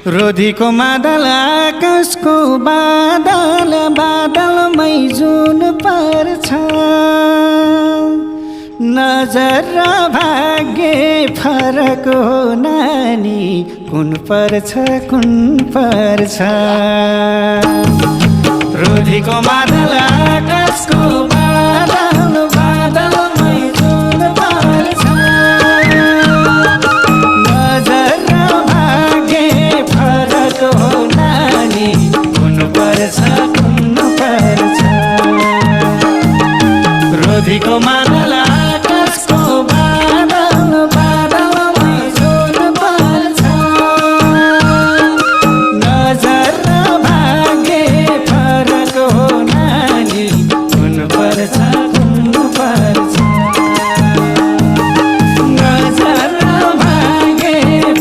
रोधीको मादल आकाशको बादल बादलमै जुन पर्छ नजर र भाग्य फरक हो नानी कुन पर्छ रोधीको मादल आकाशको बादल बादलमै जुन पर्छ नजर र भाग्य फरक हो नानी कुन पर्छ रोधीको मादल आकाशको बादल बादलमै जुन पर्छ नजर र भाग्य फरक हो नानी कुन पर्छ नजर र भाग्य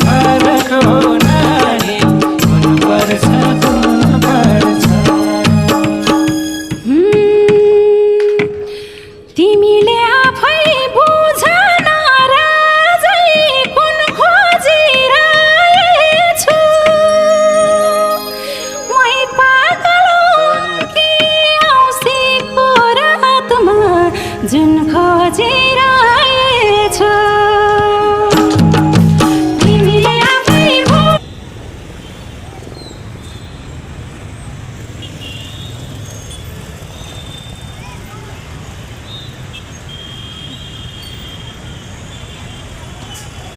फरक हो नानी कुन पर्छ तिमीले आफै बुझ न राजै कुन खोजिरहेछु मै पागल कि औँसीको रातमा जुन खोजे